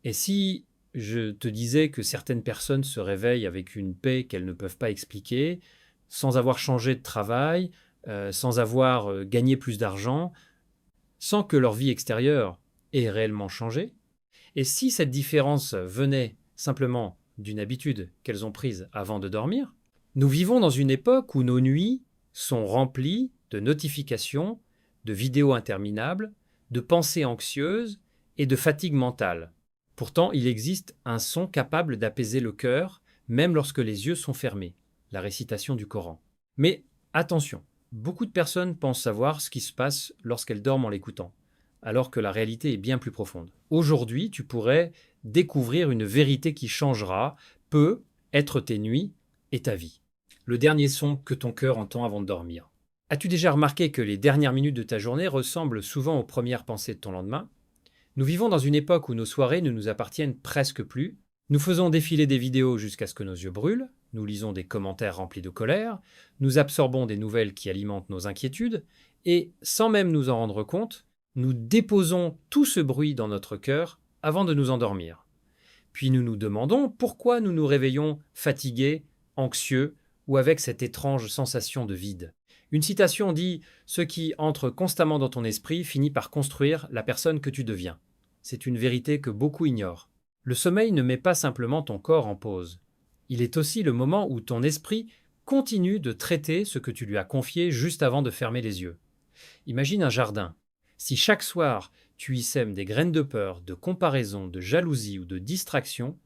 Et si je te disais que certaines personnes se réveillent avec une paix qu'elles ne peuvent pas expliquer, sans avoir changé de travail, sans avoir gagné plus d'argent, sans que leur vie extérieure ait réellement changé, et si cette différence venait simplement d'une habitude qu'elles ont prise avant de dormir, nous vivons dans une époque où nos nuits sont remplies de notifications, de vidéos interminables, de pensées anxieuses et de fatigue mentale. Pourtant, il existe un son capable d'apaiser le cœur, même lorsque les yeux sont fermés, la récitation du Coran. Mais attention, beaucoup de personnes pensent savoir ce qui se passe lorsqu'elles dorment en l'écoutant, alors que la réalité est bien plus profonde. Aujourd'hui, tu pourrais découvrir une vérité qui changera, peut être tes nuits et ta vie. Le dernier son que ton cœur entend avant de dormir. As-tu déjà remarqué que les dernières minutes de ta journée ressemblent souvent aux premières pensées de ton lendemain? Nous vivons dans une époque où nos soirées ne nous appartiennent presque plus. Nous faisons défiler des vidéos jusqu'à ce que nos yeux brûlent, nous lisons des commentaires remplis de colère, nous absorbons des nouvelles qui alimentent nos inquiétudes, et sans même nous en rendre compte, nous déposons tout ce bruit dans notre cœur avant de nous endormir. Puis nous nous demandons pourquoi nous nous réveillons fatigués, anxieux ou avec cette étrange sensation de vide. Une citation dit: ce qui entre constamment dans ton esprit finit par construire la personne que tu deviens. C'est une vérité que beaucoup ignorent. Le sommeil ne met pas simplement ton corps en pause. Il est aussi le moment où ton esprit continue de traiter ce que tu lui as confié juste avant de fermer les yeux. Imagine un jardin. Si chaque soir tu y sèmes des graines de peur, de comparaison, de jalousie ou de distraction,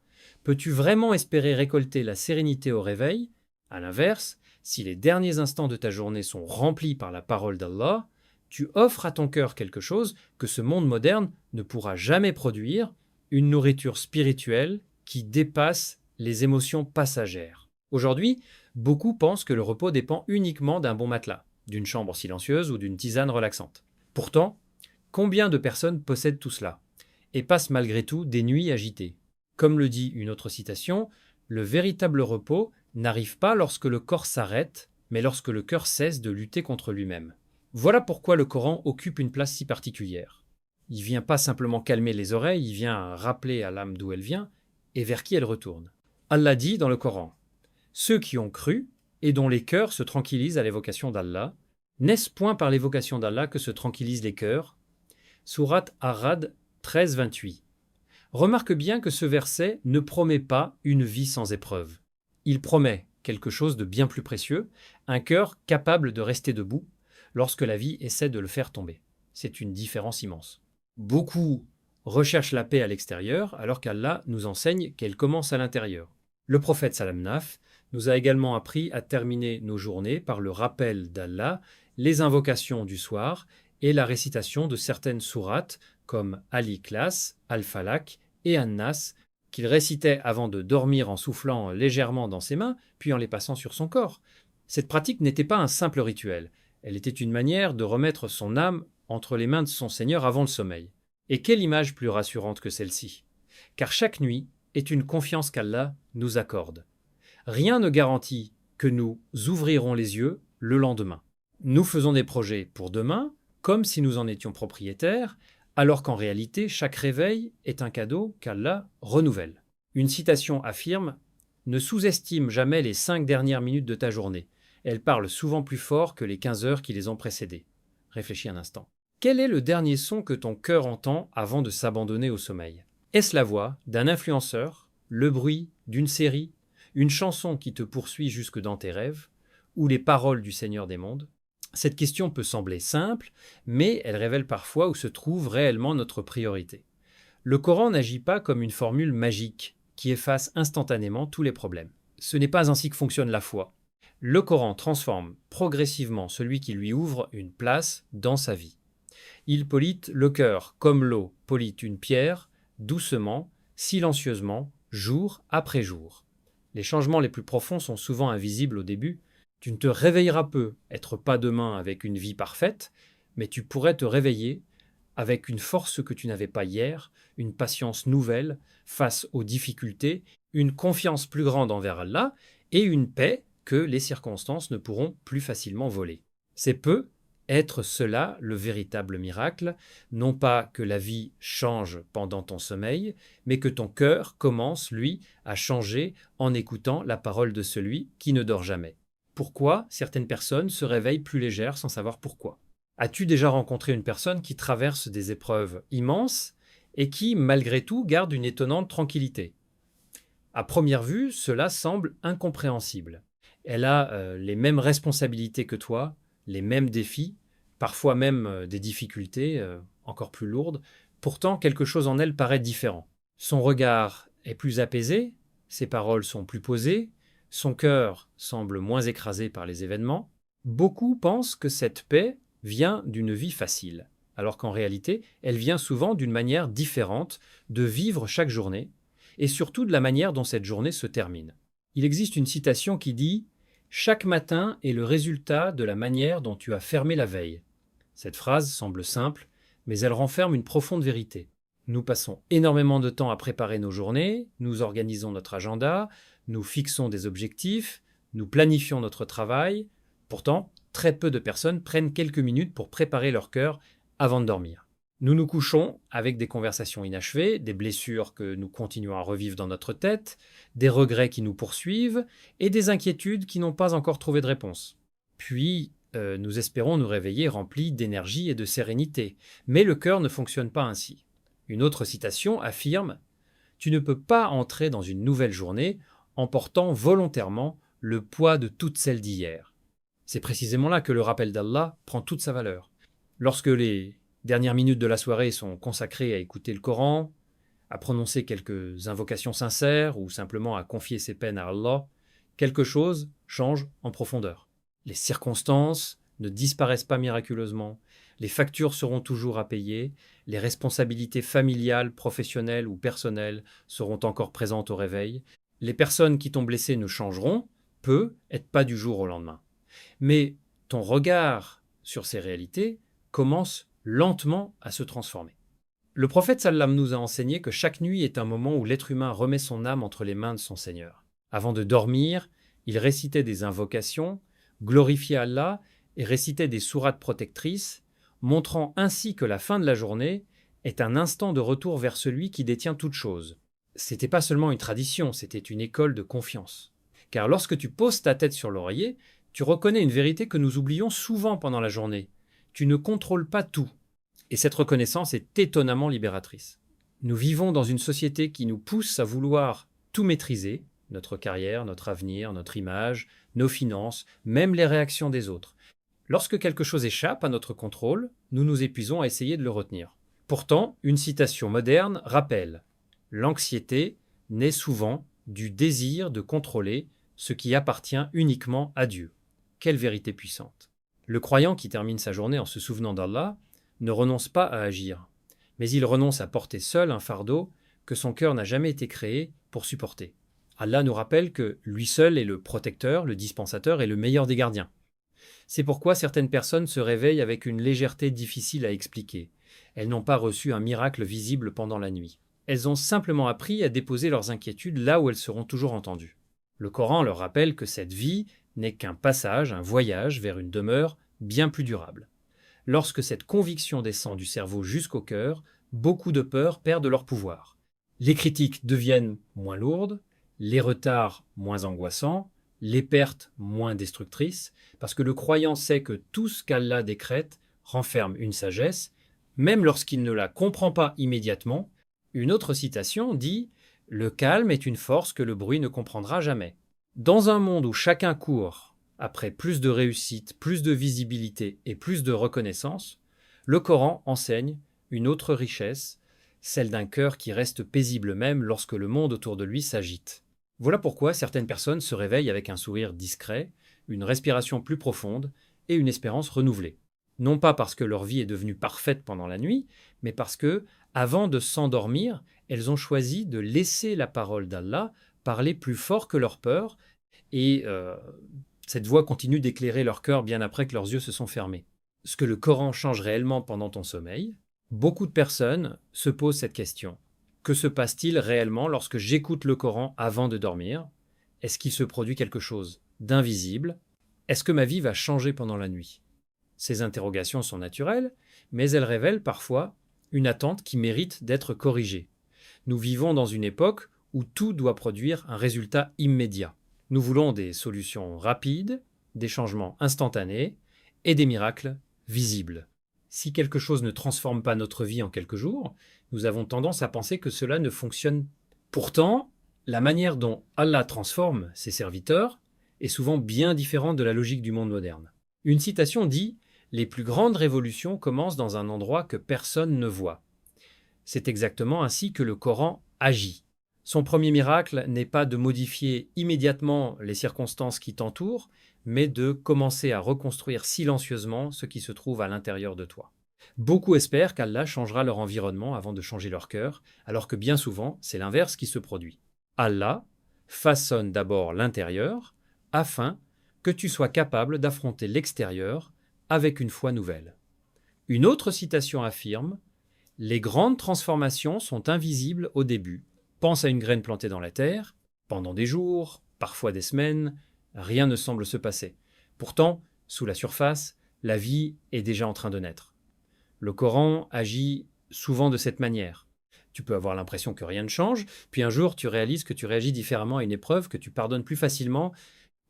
peux-tu vraiment espérer récolter la sérénité au réveil? À l'inverse, si les derniers instants de ta journée sont remplis par la parole d'Allah, tu offres à ton cœur quelque chose que ce monde moderne ne pourra jamais produire, une nourriture spirituelle qui dépasse les émotions passagères. Aujourd'hui, beaucoup pensent que le repos dépend uniquement d'un bon matelas, d'une chambre silencieuse ou d'une tisane relaxante. Pourtant, combien de personnes possèdent tout cela et passent malgré tout des nuits agitées? Comme le dit une autre citation, le véritable repos n'arrive pas lorsque le corps s'arrête, mais lorsque le cœur cesse de lutter contre lui-même. Voilà pourquoi le Coran occupe une place si particulière. Il vient pas simplement calmer les oreilles, il vient rappeler à l'âme d'où elle vient et vers qui elle retourne. Allah dit dans le Coran: ceux qui ont cru et dont les cœurs se tranquillisent à l'évocation d'Allah, n'est-ce point par l'évocation d'Allah que se tranquillisent les cœurs? Sourate Ar-Ra'd 13-28. Remarque bien que ce verset ne promet pas une vie sans épreuve. Il promet quelque chose de bien plus précieux, un cœur capable de rester debout lorsque la vie essaie de le faire tomber. C'est une différence immense. Beaucoup recherchent la paix à l'extérieur alors qu'Allah nous enseigne qu'elle commence à l'intérieur. Le prophète Salam Naf nous a également appris à terminer nos journées par le rappel d'Allah, les invocations du soir et la récitation de certaines sourates comme Al-Ikhlas, Al-Falaq et An-Nas, qu'il récitait avant de dormir en soufflant légèrement dans ses mains, puis en les passant sur son corps. Cette pratique n'était pas un simple rituel, elle était une manière de remettre son âme entre les mains de son Seigneur avant le sommeil. Et quelle image plus rassurante que celle-ci? Car chaque nuit est une confiance qu'Allah nous accorde. Rien ne garantit que nous ouvrirons les yeux le lendemain. Nous faisons des projets pour demain, comme si nous en étions propriétaires, alors qu'en réalité, chaque réveil est un cadeau qu'Allah renouvelle. Une citation affirme: ne sous-estime jamais les 5 dernières minutes de ta journée. Elles parlent souvent plus fort que les 15 heures qui les ont précédées. Réfléchis un instant. Quel est le dernier son que ton cœur entend avant de s'abandonner au sommeil? Est-ce la voix d'un influenceur, le bruit d'une série, une chanson qui te poursuit jusque dans tes rêves, ou les paroles du Seigneur des mondes? Cette question peut sembler simple, mais elle révèle parfois où se trouve réellement notre priorité. Le Coran n'agit pas comme une formule magique qui efface instantanément tous les problèmes. Ce n'est pas ainsi que fonctionne la foi. Le Coran transforme progressivement celui qui lui ouvre une place dans sa vie. Il polite le cœur comme l'eau polite une pierre, doucement, silencieusement, jour après jour. Les changements les plus profonds sont souvent invisibles au début. Tu ne te réveilleras peu, être pas demain avec une vie parfaite, mais tu pourrais te réveiller avec une force que tu n'avais pas hier, une patience nouvelle face aux difficultés, une confiance plus grande envers Allah et une paix que les circonstances ne pourront plus facilement voler. C'est peu, être cela le véritable miracle, non pas que la vie change pendant ton sommeil, mais que ton cœur commence, lui, à changer en écoutant la parole de celui qui ne dort jamais. Pourquoi certaines personnes se réveillent plus légères sans savoir pourquoi? As-tu déjà rencontré une personne qui traverse des épreuves immenses et qui, malgré tout, garde une étonnante tranquillité? À première vue, cela semble incompréhensible. Elle a les mêmes responsabilités que toi, les mêmes défis, parfois même des difficultés encore plus lourdes. Pourtant, quelque chose en elle paraît différent. Son regard est plus apaisé, ses paroles sont plus posées, son cœur semble moins écrasé par les événements. Beaucoup pensent que cette paix vient d'une vie facile, alors qu'en réalité, elle vient souvent d'une manière différente de vivre chaque journée, et surtout de la manière dont cette journée se termine. Il existe une citation qui dit « Chaque matin est le résultat de la manière dont tu as fermé la veille ». Cette phrase semble simple, mais elle renferme une profonde vérité. Nous passons énormément de temps à préparer nos journées, nous organisons notre agenda, nous fixons des objectifs, nous planifions notre travail. Pourtant, très peu de personnes prennent quelques minutes pour préparer leur cœur avant de dormir. Nous nous couchons avec des conversations inachevées, des blessures que nous continuons à revivre dans notre tête, des regrets qui nous poursuivent et des inquiétudes qui n'ont pas encore trouvé de réponse. Puis, nous espérons nous réveiller remplis d'énergie et de sérénité, mais le cœur ne fonctionne pas ainsi. Une autre citation affirme « Tu ne peux pas entrer dans une nouvelle journée en portant volontairement le poids de toutes celles d'hier. » C'est précisément là que le rappel d'Allah prend toute sa valeur. Lorsque les dernières minutes de la soirée sont consacrées à écouter le Coran, à prononcer quelques invocations sincères ou simplement à confier ses peines à Allah, quelque chose change en profondeur. Les circonstances ne disparaissent pas miraculeusement, les factures seront toujours à payer, les responsabilités familiales, professionnelles ou personnelles seront encore présentes au réveil, les personnes qui t'ont blessé ne changeront, peu, et pas du jour au lendemain. Mais ton regard sur ces réalités commence lentement à se transformer. Le prophète sallam nous a enseigné que chaque nuit est un moment où l'être humain remet son âme entre les mains de son Seigneur. Avant de dormir, il récitait des invocations, glorifiait Allah et récitait des sourates protectrices, montrant ainsi que la fin de la journée est un instant de retour vers celui qui détient toutes choses. C'était pas seulement une tradition, c'était une école de confiance. Car lorsque tu poses ta tête sur l'oreiller, tu reconnais une vérité que nous oublions souvent pendant la journée. Tu ne contrôles pas tout. Et cette reconnaissance est étonnamment libératrice. Nous vivons dans une société qui nous pousse à vouloir tout maîtriser, notre carrière, notre avenir, notre image, nos finances, même les réactions des autres. Lorsque quelque chose échappe à notre contrôle, nous nous épuisons à essayer de le retenir. Pourtant, une citation moderne rappelle « L'anxiété naît souvent du désir de contrôler ce qui appartient uniquement à Dieu. » Quelle vérité puissante! Le croyant qui termine sa journée en se souvenant d'Allah ne renonce pas à agir, mais il renonce à porter seul un fardeau que son cœur n'a jamais été créé pour supporter. Allah nous rappelle que lui seul est le protecteur, le dispensateur et le meilleur des gardiens. C'est pourquoi certaines personnes se réveillent avec une légèreté difficile à expliquer. Elles n'ont pas reçu un miracle visible pendant la nuit. Elles ont simplement appris à déposer leurs inquiétudes là où elles seront toujours entendues. Le Coran leur rappelle que cette vie n'est qu'un passage, un voyage vers une demeure bien plus durable. Lorsque cette conviction descend du cerveau jusqu'au cœur, beaucoup de peurs perdent leur pouvoir. Les critiques deviennent moins lourdes, les retards moins angoissants, les pertes moins destructrices, parce que le croyant sait que tout ce qu'Allah décrète renferme une sagesse, même lorsqu'il ne la comprend pas immédiatement. Une autre citation dit « Le calme est une force que le bruit ne comprendra jamais ». Dans un monde où chacun court après plus de réussite, plus de visibilité et plus de reconnaissance, le Coran enseigne une autre richesse, celle d'un cœur qui reste paisible même lorsque le monde autour de lui s'agite. Voilà pourquoi certaines personnes se réveillent avec un sourire discret, une respiration plus profonde et une espérance renouvelée. Non pas parce que leur vie est devenue parfaite pendant la nuit, mais parce que, avant de s'endormir, elles ont choisi de laisser la parole d'Allah parler plus fort que leur peur et cette voix continue d'éclairer leur cœur bien après que leurs yeux se sont fermés. Ce que le Coran change réellement pendant ton sommeil? Beaucoup de personnes se posent cette question. Que se passe-t-il réellement lorsque j'écoute le Coran avant de dormir? Est-ce qu'il se produit quelque chose d'invisible? Est-ce que ma vie va changer pendant la nuit? Ces interrogations sont naturelles, mais elles révèlent parfois une attente qui mérite d'être corrigée. Nous vivons dans une époque où tout doit produire un résultat immédiat. Nous voulons des solutions rapides, des changements instantanés et des miracles visibles. Si quelque chose ne transforme pas notre vie en quelques jours, nous avons tendance à penser que cela ne fonctionne pas. Pourtant, la manière dont Allah transforme ses serviteurs est souvent bien différente de la logique du monde moderne. Une citation dit « Les plus grandes révolutions commencent dans un endroit que personne ne voit ». C'est exactement ainsi que le Coran agit. Son premier miracle n'est pas de modifier immédiatement les circonstances qui t'entourent, mais de commencer à reconstruire silencieusement ce qui se trouve à l'intérieur de toi. Beaucoup espèrent qu'Allah changera leur environnement avant de changer leur cœur, alors que bien souvent, c'est l'inverse qui se produit. Allah façonne d'abord l'intérieur, afin que tu sois capable d'affronter l'extérieur avec une foi nouvelle. Une autre citation affirme « Les grandes transformations sont invisibles au début. Pense à une graine plantée dans la terre. Pendant des jours, parfois des semaines, rien ne semble se passer. Pourtant, sous la surface, la vie est déjà en train de naître. » Le Coran agit souvent de cette manière. Tu peux avoir l'impression que rien ne change, puis un jour tu réalises que tu réagis différemment à une épreuve, que tu pardonnes plus facilement,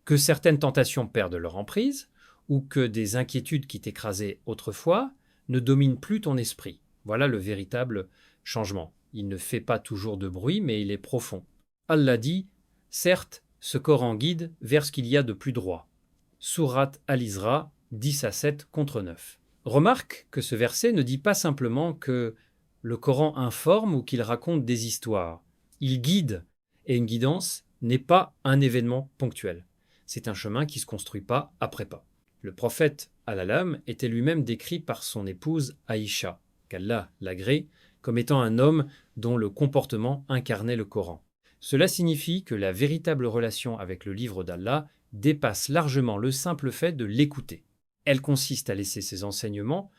que certaines tentations perdent leur emprise, ou que des inquiétudes qui t'écrasaient autrefois ne dominent plus ton esprit. Voilà le véritable changement. Il ne fait pas toujours de bruit, mais il est profond. Allah dit « Certes, ce Coran guide vers ce qu'il y a de plus droit. » Sourate Al-Isra 10-7 contre 9. Remarque que ce verset ne dit pas simplement que le Coran informe ou qu'il raconte des histoires. Il guide, et une guidance n'est pas un événement ponctuel. C'est un chemin qui se construit pas après pas. Le prophète al-Alam était lui-même décrit par son épouse Aïcha, qu'Allah l'agrée, comme étant un homme dont le comportement incarnait le Coran. Cela signifie que la véritable relation avec le livre d'Allah dépasse largement le simple fait de l'écouter. Elle consiste à laisser ses enseignements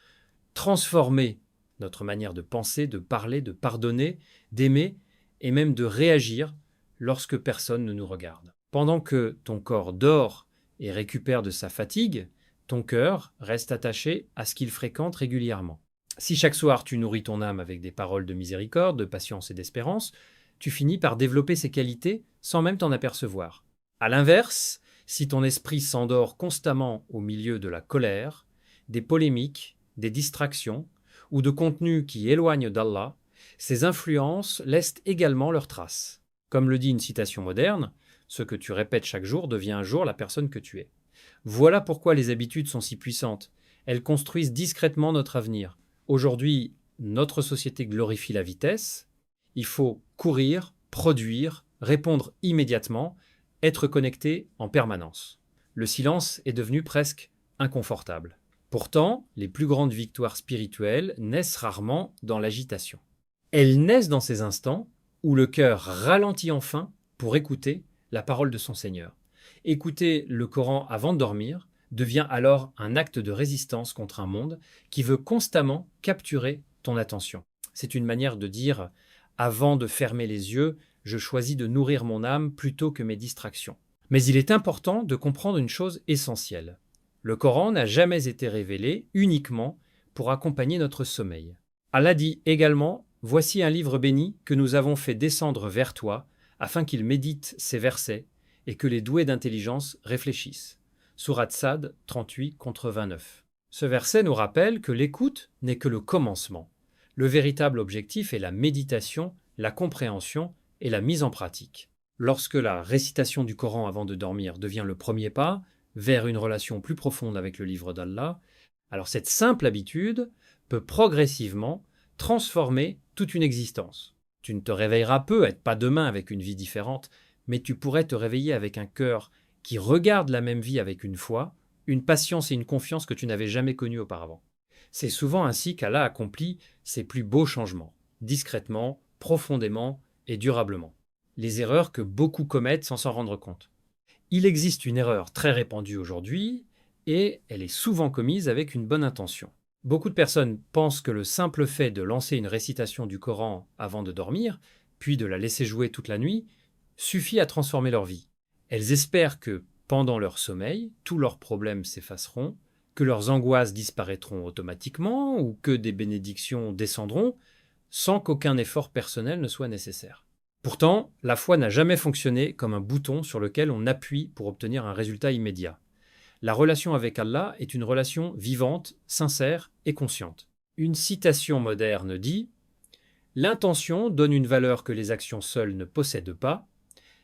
transformer notre manière de penser, de parler, de pardonner, d'aimer et même de réagir lorsque personne ne nous regarde. Pendant que ton corps dort et récupère de sa fatigue, ton cœur reste attaché à ce qu'il fréquente régulièrement. Si chaque soir tu nourris ton âme avec des paroles de miséricorde, de patience et d'espérance, tu finis par développer ces qualités sans même t'en apercevoir. À l'inverse, si ton esprit s'endort constamment au milieu de la colère, des polémiques, des distractions ou de contenus qui éloignent d'Allah, ces influences laissent également leurs traces. Comme le dit une citation moderne, ce que tu répètes chaque jour devient un jour la personne que tu es. Voilà pourquoi les habitudes sont si puissantes. Elles construisent discrètement notre avenir. Aujourd'hui, notre société glorifie la vitesse. Il faut courir, produire, répondre immédiatement, être connecté en permanence. Le silence est devenu presque inconfortable. Pourtant, les plus grandes victoires spirituelles naissent rarement dans l'agitation. Elles naissent dans ces instants où le cœur ralentit enfin pour écouter la parole de son Seigneur. Écouter le Coran avant de dormir devient alors un acte de résistance contre un monde qui veut constamment capturer ton attention. C'est une manière de dire « avant de fermer les yeux, je choisis de nourrir mon âme plutôt que mes distractions ». Mais il est important de comprendre une chose essentielle. Le Coran n'a jamais été révélé uniquement pour accompagner notre sommeil. Allah dit également « Voici un livre béni que nous avons fait descendre vers toi, afin qu'il médite ces versets et que les doués d'intelligence réfléchissent. » Sourate Sad 38 contre 29. Ce verset nous rappelle que l'écoute n'est que le commencement. Le véritable objectif est la méditation, la compréhension et la mise en pratique. Lorsque la récitation du Coran avant de dormir devient le premier pas vers une relation plus profonde avec le livre d'Allah, alors cette simple habitude peut progressivement transformer toute une existence. Tu ne te réveilleras peut-être pas demain avec une vie différente, mais tu pourrais te réveiller avec un cœur qui regarde la même vie avec une foi, une patience et une confiance que tu n'avais jamais connues auparavant. C'est souvent ainsi qu'Allah accomplit ses plus beaux changements, discrètement, profondément et durablement. Les erreurs que beaucoup commettent sans s'en rendre compte. Il existe une erreur très répandue aujourd'hui et elle est souvent commise avec une bonne intention. Beaucoup de personnes pensent que le simple fait de lancer une récitation du Coran avant de dormir, puis de la laisser jouer toute la nuit, suffit à transformer leur vie. Elles espèrent que, pendant leur sommeil, tous leurs problèmes s'effaceront, que leurs angoisses disparaîtront automatiquement ou que des bénédictions descendront sans qu'aucun effort personnel ne soit nécessaire. Pourtant, la foi n'a jamais fonctionné comme un bouton sur lequel on appuie pour obtenir un résultat immédiat. La relation avec Allah est une relation vivante, sincère et consciente. Une citation moderne dit « L'intention donne une valeur que les actions seules ne possèdent pas ».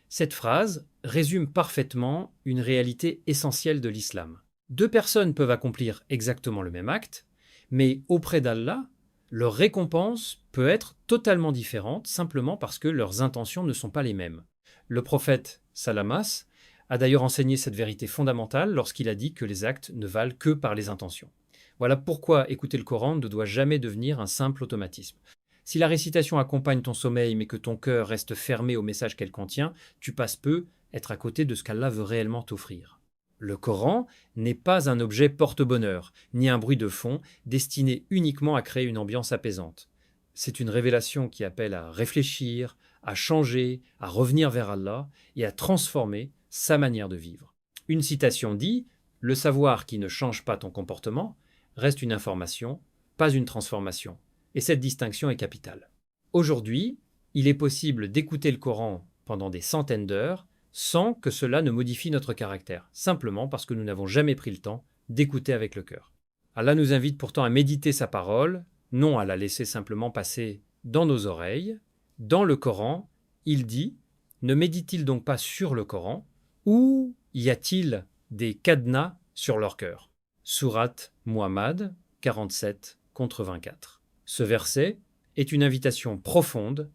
Cette phrase résume parfaitement une réalité essentielle de l'islam. Deux personnes peuvent accomplir exactement le même acte, mais auprès d'Allah, leur récompense peut être totalement différente simplement parce que leurs intentions ne sont pas les mêmes. Le prophète Salamas a d'ailleurs enseigné cette vérité fondamentale lorsqu'il a dit que les actes ne valent que par les intentions. Voilà pourquoi écouter le Coran ne doit jamais devenir un simple automatisme. Si la récitation accompagne ton sommeil mais que ton cœur reste fermé au message qu'elle contient, tu passes peu être à côté de ce qu'Allah veut réellement t'offrir. Le Coran n'est pas un objet porte-bonheur, ni un bruit de fond destiné uniquement à créer une ambiance apaisante. C'est une révélation qui appelle à réfléchir, à changer, à revenir vers Allah et à transformer sa manière de vivre. Une citation dit « Le savoir qui ne change pas ton comportement reste une information, pas une transformation. » Et cette distinction est capitale. Aujourd'hui, il est possible d'écouter le Coran pendant des centaines d'heures sans que cela ne modifie notre caractère, simplement parce que nous n'avons jamais pris le temps d'écouter avec le cœur. Allah nous invite pourtant à méditer sa parole, non à la laisser simplement passer dans nos oreilles. Dans le Coran, il dit « Ne médite-t-il donc pas sur le Coran ou y a-t-il des cadenas sur leur cœur » Sourate Muhammad 47-24. Ce verset est une invitation profonde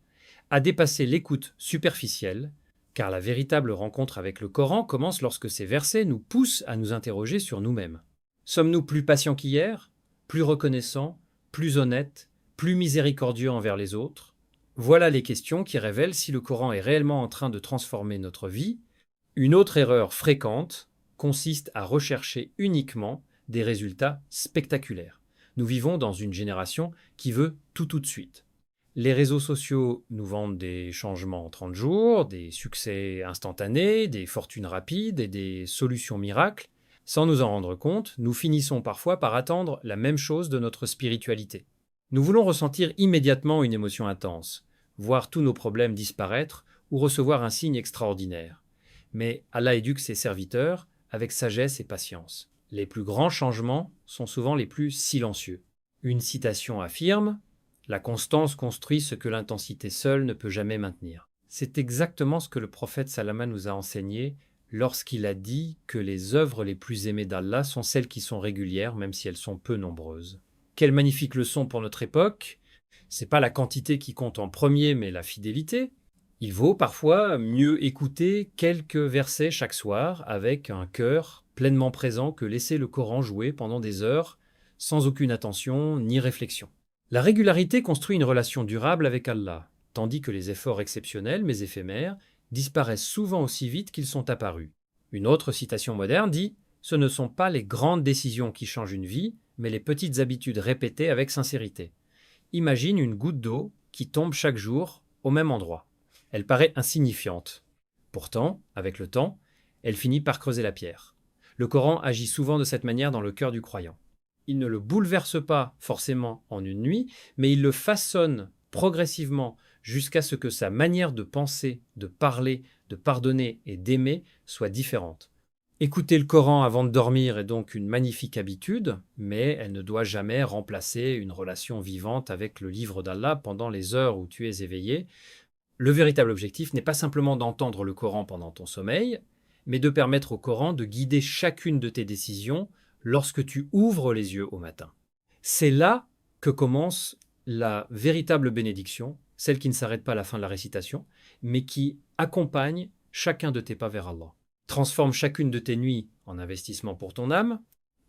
à dépasser l'écoute superficielle, car la véritable rencontre avec le Coran commence lorsque ces versets nous poussent à nous interroger sur nous-mêmes. Sommes-nous plus patients qu'hier, plus reconnaissants, plus honnêtes, plus miséricordieux envers les autres? Voilà les questions qui révèlent si le Coran est réellement en train de transformer notre vie. Une autre erreur fréquente consiste à rechercher uniquement des résultats spectaculaires. Nous vivons dans une génération qui veut tout de suite. Les réseaux sociaux nous vendent des changements en 30 jours, des succès instantanés, des fortunes rapides et des solutions miracles. Sans nous en rendre compte, nous finissons parfois par attendre la même chose de notre spiritualité. Nous voulons ressentir immédiatement une émotion intense, voir tous nos problèmes disparaître ou recevoir un signe extraordinaire. Mais Allah éduque ses serviteurs avec sagesse et patience. Les plus grands changements sont souvent les plus silencieux. Une citation affirme « La constance construit ce que l'intensité seule ne peut jamais maintenir ». C'est exactement ce que le prophète Salama nous a enseigné lorsqu'il a dit que les œuvres les plus aimées d'Allah sont celles qui sont régulières, même si elles sont peu nombreuses. Quelle magnifique leçon pour notre époque! C'est pas la quantité qui compte en premier, mais la fidélité. Il vaut parfois mieux écouter quelques versets chaque soir avec un cœur pleinement présent que laisser le Coran jouer pendant des heures sans aucune attention ni réflexion. La régularité construit une relation durable avec Allah, tandis que les efforts exceptionnels mais éphémères disparaissent souvent aussi vite qu'ils sont apparus. Une autre citation moderne dit « Ce ne sont pas les grandes décisions qui changent une vie, mais les petites habitudes répétées avec sincérité. » Imagine une goutte d'eau qui tombe chaque jour au même endroit. Elle paraît insignifiante. Pourtant, avec le temps, elle finit par creuser la pierre. Le Coran agit souvent de cette manière dans le cœur du croyant. Il ne le bouleverse pas forcément en une nuit, mais il le façonne progressivement jusqu'à ce que sa manière de penser, de parler, de pardonner et d'aimer soit différente. Écouter le Coran avant de dormir est donc une magnifique habitude, mais elle ne doit jamais remplacer une relation vivante avec le livre d'Allah pendant les heures où tu es éveillé. Le véritable objectif n'est pas simplement d'entendre le Coran pendant ton sommeil, mais de permettre au Coran de guider chacune de tes décisions lorsque tu ouvres les yeux au matin. C'est là que commence la véritable bénédiction, celle qui ne s'arrête pas à la fin de la récitation, mais qui accompagne chacun de tes pas vers Allah. Transforme chacune de tes nuits en investissement pour ton âme.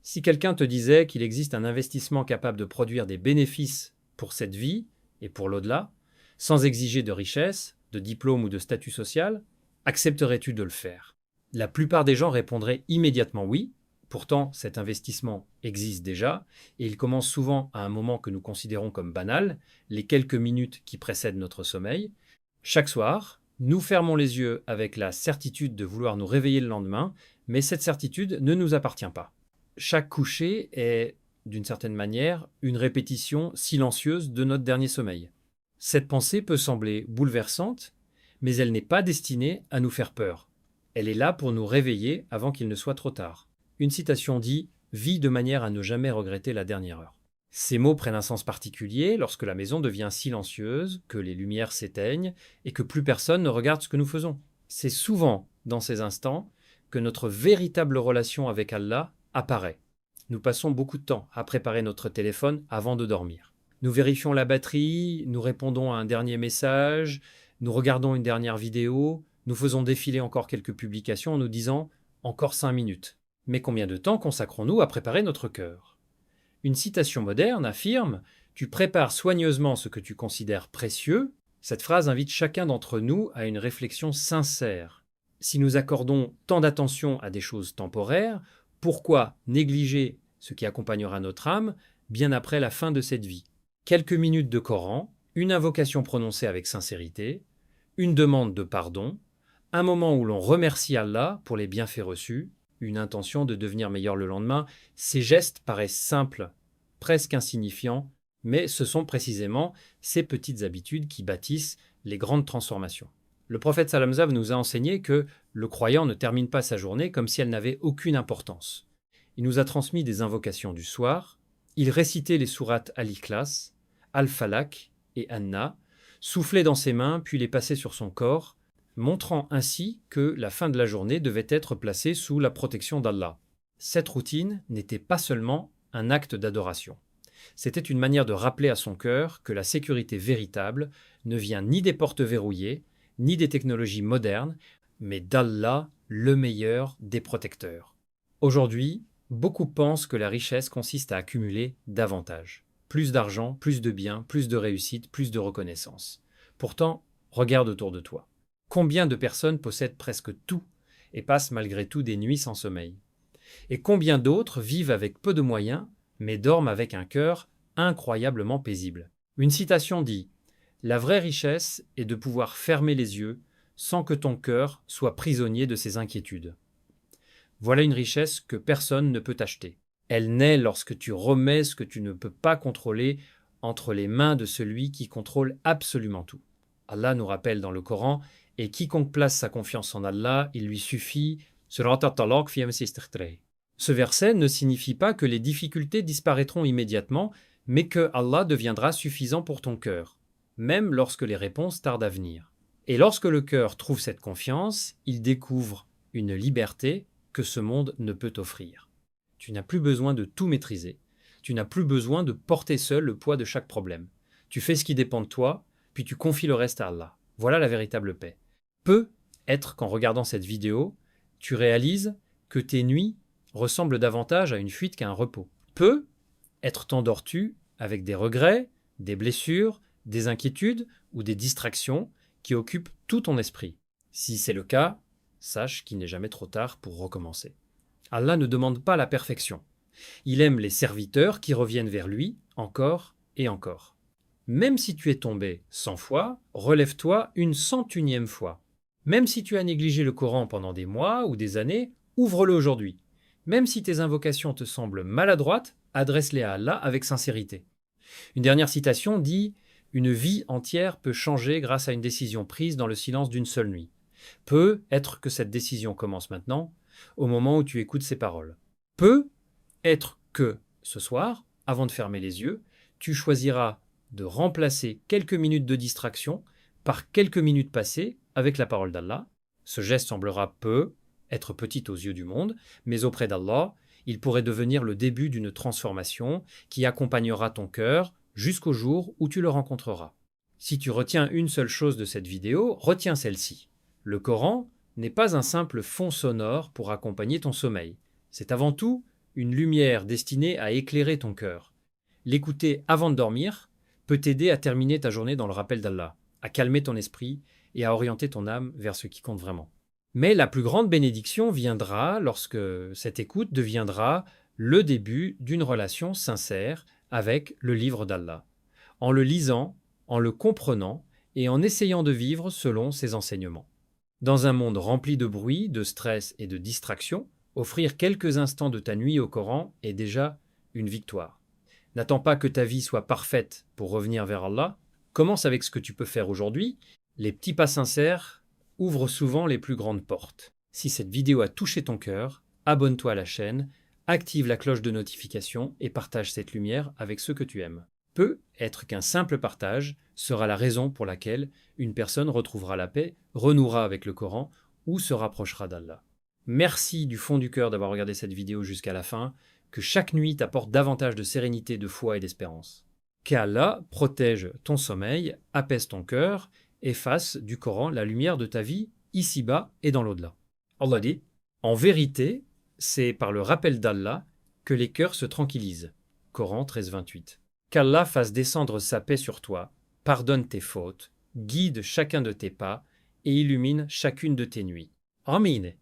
Si quelqu'un te disait qu'il existe un investissement capable de produire des bénéfices pour cette vie et pour l'au-delà, sans exiger de richesse, de diplôme ou de statut social, accepterais-tu de le faire? La plupart des gens répondraient immédiatement oui. Pourtant, cet investissement existe déjà et il commence souvent à un moment que nous considérons comme banal, les quelques minutes qui précèdent notre sommeil. Chaque soir, nous fermons les yeux avec la certitude de vouloir nous réveiller le lendemain, mais cette certitude ne nous appartient pas. Chaque coucher est, d'une certaine manière, une répétition silencieuse de notre dernier sommeil. Cette pensée peut sembler bouleversante, mais elle n'est pas destinée à nous faire peur. Elle est là pour nous réveiller avant qu'il ne soit trop tard. Une citation dit « Vis de manière à ne jamais regretter la dernière heure ». Ces mots prennent un sens particulier lorsque la maison devient silencieuse, que les lumières s'éteignent et que plus personne ne regarde ce que nous faisons. C'est souvent dans ces instants que notre véritable relation avec Allah apparaît. Nous passons beaucoup de temps à préparer notre téléphone avant de dormir. Nous vérifions la batterie, nous répondons à un dernier message, nous regardons une dernière vidéo, nous faisons défiler encore quelques publications en nous disant « encore 5 minutes ». Mais combien de temps consacrons-nous à préparer notre cœur ? Une citation moderne affirme « Tu prépares soigneusement ce que tu considères précieux ». Cette phrase invite chacun d'entre nous à une réflexion sincère. Si nous accordons tant d'attention à des choses temporaires, pourquoi négliger ce qui accompagnera notre âme bien après la fin de cette vie ? Quelques minutes de Coran, une invocation prononcée avec sincérité, une demande de pardon, un moment où l'on remercie Allah pour les bienfaits reçus, une intention de devenir meilleur le lendemain, ces gestes paraissent simples, presque insignifiants, mais ce sont précisément ces petites habitudes qui bâtissent les grandes transformations. Le prophète Salamzav nous a enseigné que le croyant ne termine pas sa journée comme si elle n'avait aucune importance. Il nous a transmis des invocations du soir, il récitait les sourates Al-Ikhlas, Al-Falak et Anna, soufflait dans ses mains puis les passait sur son corps, montrant ainsi que la fin de la journée devait être placée sous la protection d'Allah. Cette routine n'était pas seulement un acte d'adoration. C'était une manière de rappeler à son cœur que la sécurité véritable ne vient ni des portes verrouillées, ni des technologies modernes, mais d'Allah, le meilleur des protecteurs. Aujourd'hui, beaucoup pensent que la richesse consiste à accumuler davantage. Plus d'argent, plus de biens, plus de réussite, plus de reconnaissance. Pourtant, regarde autour de toi. Combien de personnes possèdent presque tout et passent malgré tout des nuits sans sommeil ? Et combien d'autres vivent avec peu de moyens, mais dorment avec un cœur incroyablement paisible ? Une citation dit « La vraie richesse est de pouvoir fermer les yeux sans que ton cœur soit prisonnier de ses inquiétudes. » Voilà une richesse que personne ne peut acheter. Elle naît lorsque tu remets ce que tu ne peux pas contrôler entre les mains de celui qui contrôle absolument tout. Allah nous rappelle dans le Coran « Et quiconque place sa confiance en Allah, il lui suffit. » Ce verset ne signifie pas que les difficultés disparaîtront immédiatement, mais que Allah deviendra suffisant pour ton cœur, même lorsque les réponses tardent à venir. Et lorsque le cœur trouve cette confiance, il découvre une liberté que ce monde ne peut offrir. Tu n'as plus besoin de tout maîtriser. Tu n'as plus besoin de porter seul le poids de chaque problème. Tu fais ce qui dépend de toi, puis tu confies le reste à Allah. Voilà la véritable paix. Peut être qu'en regardant cette vidéo, tu réalises que tes nuits ressemblent davantage à une fuite qu'à un repos. Peut être t'endors-tu avec des regrets, des blessures, des inquiétudes ou des distractions qui occupent tout ton esprit. Si c'est le cas, sache qu'il n'est jamais trop tard pour recommencer. Allah ne demande pas la perfection. Il aime les serviteurs qui reviennent vers lui encore et encore. Même si tu es tombé 100 fois, relève-toi une 101e fois. Même si tu as négligé le Coran pendant des mois ou des années, ouvre-le aujourd'hui. Même si tes invocations te semblent maladroites, adresse-les à Allah avec sincérité. Une dernière citation dit « Une vie entière peut changer grâce à une décision prise dans le silence d'une seule nuit. Peut être que cette décision commence maintenant, au moment où tu écoutes ces paroles. Peut être que, ce soir, avant de fermer les yeux, tu choisiras de remplacer quelques minutes de distraction par quelques minutes passées avec la parole d'Allah. Ce geste semblera être petit aux yeux du monde, mais auprès d'Allah, il pourrait devenir le début d'une transformation qui accompagnera ton cœur jusqu'au jour où tu le rencontreras. Si tu retiens une seule chose de cette vidéo, retiens celle-ci. Le Coran n'est pas un simple fond sonore pour accompagner ton sommeil. C'est avant tout une lumière destinée à éclairer ton cœur. L'écouter avant de dormir peut t'aider à terminer ta journée dans le rappel d'Allah, à calmer ton esprit et à orienter ton âme vers ce qui compte vraiment. Mais la plus grande bénédiction viendra lorsque cette écoute deviendra le début d'une relation sincère avec le livre d'Allah, en le lisant, en le comprenant et en essayant de vivre selon ses enseignements. Dans un monde rempli de bruit, de stress et de distraction, Offrir quelques instants de ta nuit au Coran est déjà une victoire. N'attends pas que ta vie soit parfaite pour revenir vers Allah. Commence avec ce que tu peux faire aujourd'hui. Les petits pas sincères ouvrent souvent les plus grandes portes. Si cette vidéo a touché ton cœur, abonne-toi à la chaîne, active la cloche de notification et partage cette lumière avec ceux que tu aimes. Peut être qu'un simple partage sera la raison pour laquelle une personne retrouvera la paix, renouera avec le Coran ou se rapprochera d'Allah. Merci du fond du cœur d'avoir regardé cette vidéo jusqu'à la fin. Que chaque nuit t'apporte davantage de sérénité, de foi et d'espérance. Qu'Allah protège ton sommeil, apaise ton cœur et fasse du Coran la lumière de ta vie, ici-bas et dans l'au-delà. Allah dit, en vérité, c'est par le rappel d'Allah que les cœurs se tranquillisent. Coran 13-28. Qu'Allah fasse descendre sa paix sur toi, pardonne tes fautes, guide chacun de tes pas et illumine chacune de tes nuits. Amin.